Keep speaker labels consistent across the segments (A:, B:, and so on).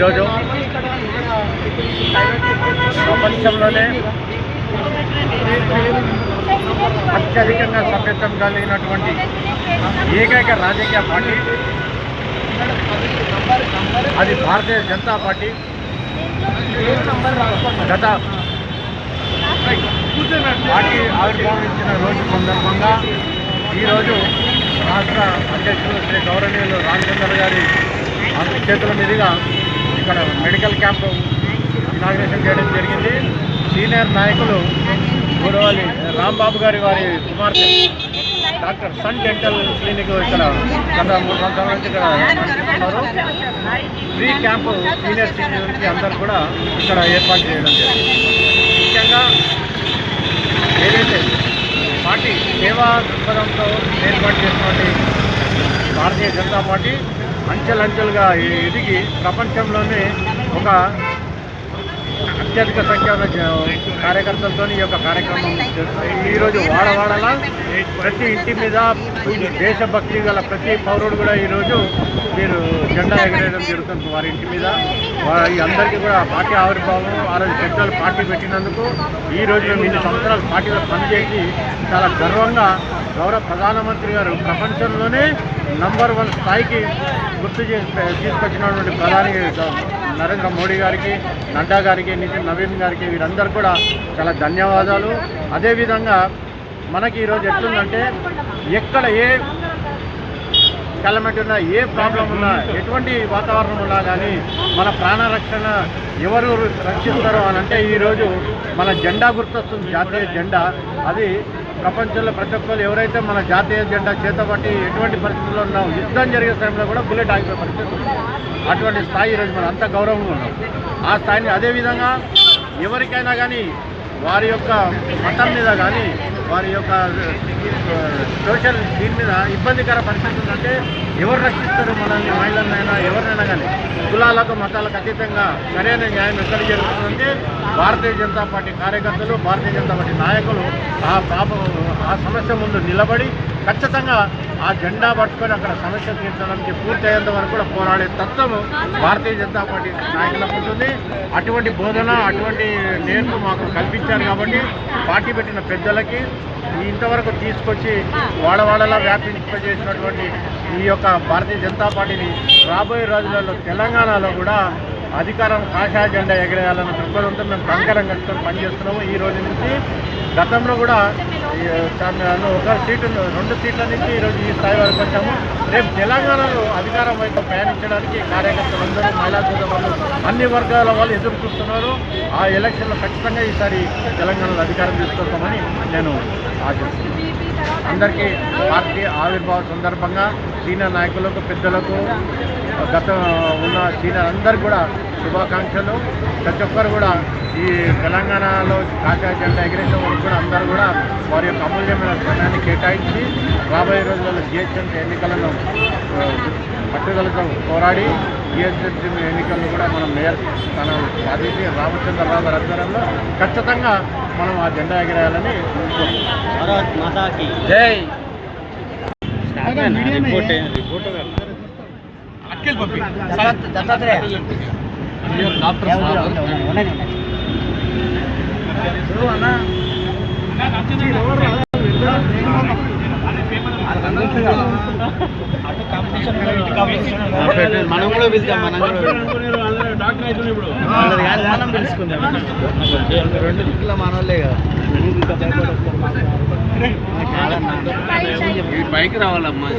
A: ఈరోజు ప్రపంచంలోనే అత్యధికంగా సభ్యత్వం కలిగినటువంటి ఏకైక రాజకీయ పార్టీ అది భారతీయ జనతా పార్టీ. గత పార్టీ ఆవిర్భావించిన రోజు సందర్భంగా ఈరోజు రాష్ట్ర అధ్యక్షులు శ్రీ గౌరవనీయులు రామచంద్ర గారి చేతుల మీదుగా ఇక్కడ మెడికల్ క్యాంపు ఇనాగ్రేషన్ చేయడం జరిగింది. సీనియర్ నాయకులు గౌరవాలి రాంబాబు గారి వారి కుమార్తె డాక్టర్ సన్ డెంటల్ క్లినిక్ ఇక్కడ గత 3 సంవత్సరాల నుంచి ఇక్కడ నడుపుతున్నారు. ఫ్రీ క్యాంపు సీనియర్ సిటిజన్స్కి అందరూ కూడా ఇక్కడ ఏర్పాటు చేయడం జరిగింది. ముఖ్యంగా ఏదైతే పార్టీ సేవా దృక్పథంతో ఏర్పాటు చేసినటువంటి భారతీయ జనతా పార్టీ అంచెలంచెలుగా ఎదిగి ప్రపంచంలోనే ఒక అత్యధిక సంఖ్యలో కార్యకర్తలతో ఈ యొక్క కార్యక్రమం ఈరోజు వాడవాడలా ప్రతి ఇంటి మీద దేశభక్తి గల ప్రతి పౌరుడు కూడా ఈరోజు మీరు జెండా ఎగరేయడం జరుగుతుంది. వారి ఇంటి మీద అందరికీ కూడా పార్టీ ఆవిర్భావం ఆ రోజు పెద్దలు పార్టీ పెట్టినందుకు ఈరోజు మేము 2 సంవత్సరాలు పార్టీలో పనిచేసి చాలా గర్వంగా గౌరవ ప్రధానమంత్రి గారు ప్రపంచంలోనే నంబర్ 1 స్థాయికి గుర్తు తీసుకొచ్చినటువంటి ప్రధాని నరేంద్ర మోడీ గారికి, నడ్డా గారికి, నితిన్ నవీన్ గారికి వీరందరూ కూడా చాలా ధన్యవాదాలు. అదేవిధంగా మనకి ఈరోజు ఎట్లుందంటే ఎక్కడ ఏ కెలమిటీ ఉన్నా, ఏ ప్రాబ్లం ఉన్నా, ఎటువంటి వాతావరణం ఉన్నా కానీ మన ప్రాణరక్షణ ఎవరు రక్షిస్తారో అని అంటే ఈరోజు మన జెండా గుర్తొస్తుంది. జాతీయ జెండా అది ప్రపంచంలో ప్రతి ఒక్కరు ఎవరైతే మన జాతీయ జెండా చేతబట్టి ఎటువంటి పరిస్థితుల్లో ఉన్నాం, యుద్ధం జరిగే సమయంలో కూడా బుల్లెట్ ఆగిపోయే పరిస్థితి ఉంది. అటువంటి స్థాయి ఈరోజు మనం అంత గౌరవంగా ఉన్నాం. ఆ స్థాయిని అదేవిధంగా ఎవరికైనా కానీ వారి యొక్క మతం మీద కానీ వారి యొక్క సోషల్ దీని మీద ఇబ్బందికర పరిస్థితి ఉందంటే ఎవరు రక్షిస్తారు మనల్ని, మహిళలనైనా ఎవరినైనా కానీ కులాలకు మతాలకు అతీతంగా సరైన న్యాయం ఎక్కడ జరుగుతుందంటే భారతీయ జనతా పార్టీ కార్యకర్తలు, భారతీయ జనతా పార్టీ నాయకులు ఆ సమస్య ముందు నిలబడి ఖచ్చితంగా ఆ జెండా పట్టుకొని అక్కడ సమస్య తీర్చడానికి పూర్తి అయ్యేంత వరకు కూడా పోరాడే తత్వము భారతీయ జనతా పార్టీ నాయకులకు ఉంటుంది. అటువంటి బోధన, అటువంటి నేర్పు మాకు కల్పించారు కాబట్టి పార్టీ పెట్టిన పెద్దలకి ఇంతవరకు తీసుకొచ్చి వాడవాడలా వ్యాపింపజేసినటువంటి ఈ యొక్క భారతీయ జనతా పార్టీని రాబోయే రోజులలో తెలంగాణలో కూడా అధికారం కాషాయ జెండా ఎగరేయాలన్న దృక్పథంతో మేము కంకరం కట్టుకొని పనిచేస్తున్నాము. ఈ రోజు నుంచి గతంలో కూడా 1 సీటు 2 సీట్ల నుంచి ఈరోజు ఈ స్థాయి వరకు వచ్చాము. రేపు తెలంగాణలో అధికారం వైపు ప్రయాణించడానికి కార్యకర్తలందరూ, మహిళా సోదరులు, అన్ని వర్గాల వాళ్ళు ఎదురు చూస్తున్నారు. ఆ ఎలక్షన్లో ఖచ్చితంగా ఈసారి తెలంగాణలో అధికారం తీసుకొస్తామని నేను ఆశిస్తున్నాను. అందరికీ పార్టీ ఆవిర్భావ సందర్భంగా సీనియర్ నాయకులకు, పెద్దలకు, గత ఉన్న సీనియర్ అందరికీ కూడా శుభాకాంక్షలు. ప్రతి ఒక్కరు కూడా ఈ తెలంగాణలో కాషాయ జెండా ఎగిరేసే వరకు కూడా అందరూ కూడా వారి యొక్క అమూల్యమైన సమయాన్ని కేటాయించి రాబోయే రోజుల్లో జిహెచ్ఎంసీ ఎన్నికలను పట్టుదలతో పోరాడి జిహెచ్ఎంసీ ఎన్నికలను కూడా మనం మేయర్ స్థానాలు సాధించి రామచంద్రరావు గారి ఆధ్వర్యంలో ఖచ్చితంగా మనం ఆ జెండా ఎగిరేయాలని మాతాకి జై. మనం కూడా పిలుస్తాం, మనం పిలుచుకుందాం. 2 దిక్కుల మనోళ్ళే కదా పైకి రావాలమ్మా.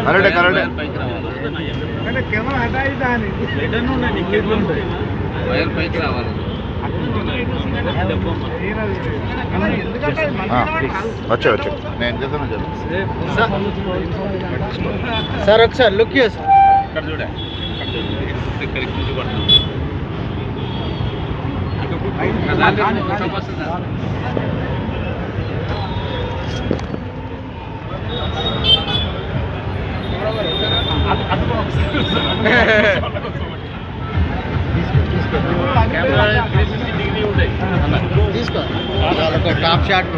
A: కరెక్టే పైకి రావాలి, వైర్ పైకి రావాలి.
B: వచ్చా నేను చేస్తాను
A: సార్. ఒకసారి లుక్ సార్,
B: ఇక్కడ చూడే
A: ఇక్కడికి కూర్చోబడుతున్నాం.
B: తీసుకో టాప్ షాట్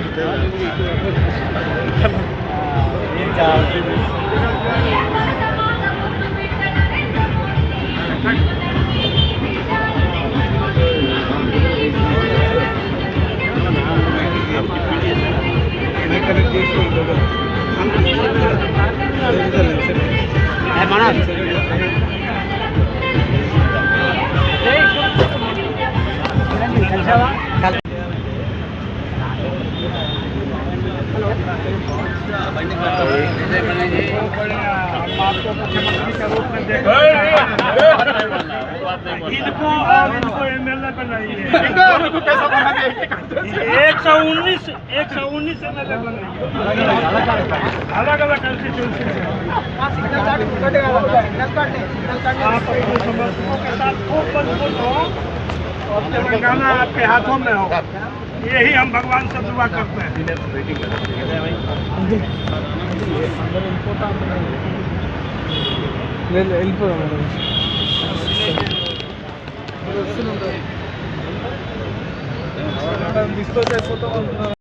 C: इनको और इनको एमएलए बनाइए 119 एमएलए बनाइए अलग अलग कंस्टिट्यूंसी आप अपने समर्थकों के साथ खूब मजबूत हो और तेलंगाना आपके हाथों में हो, यही हम भगवान से दुआ करते हैं।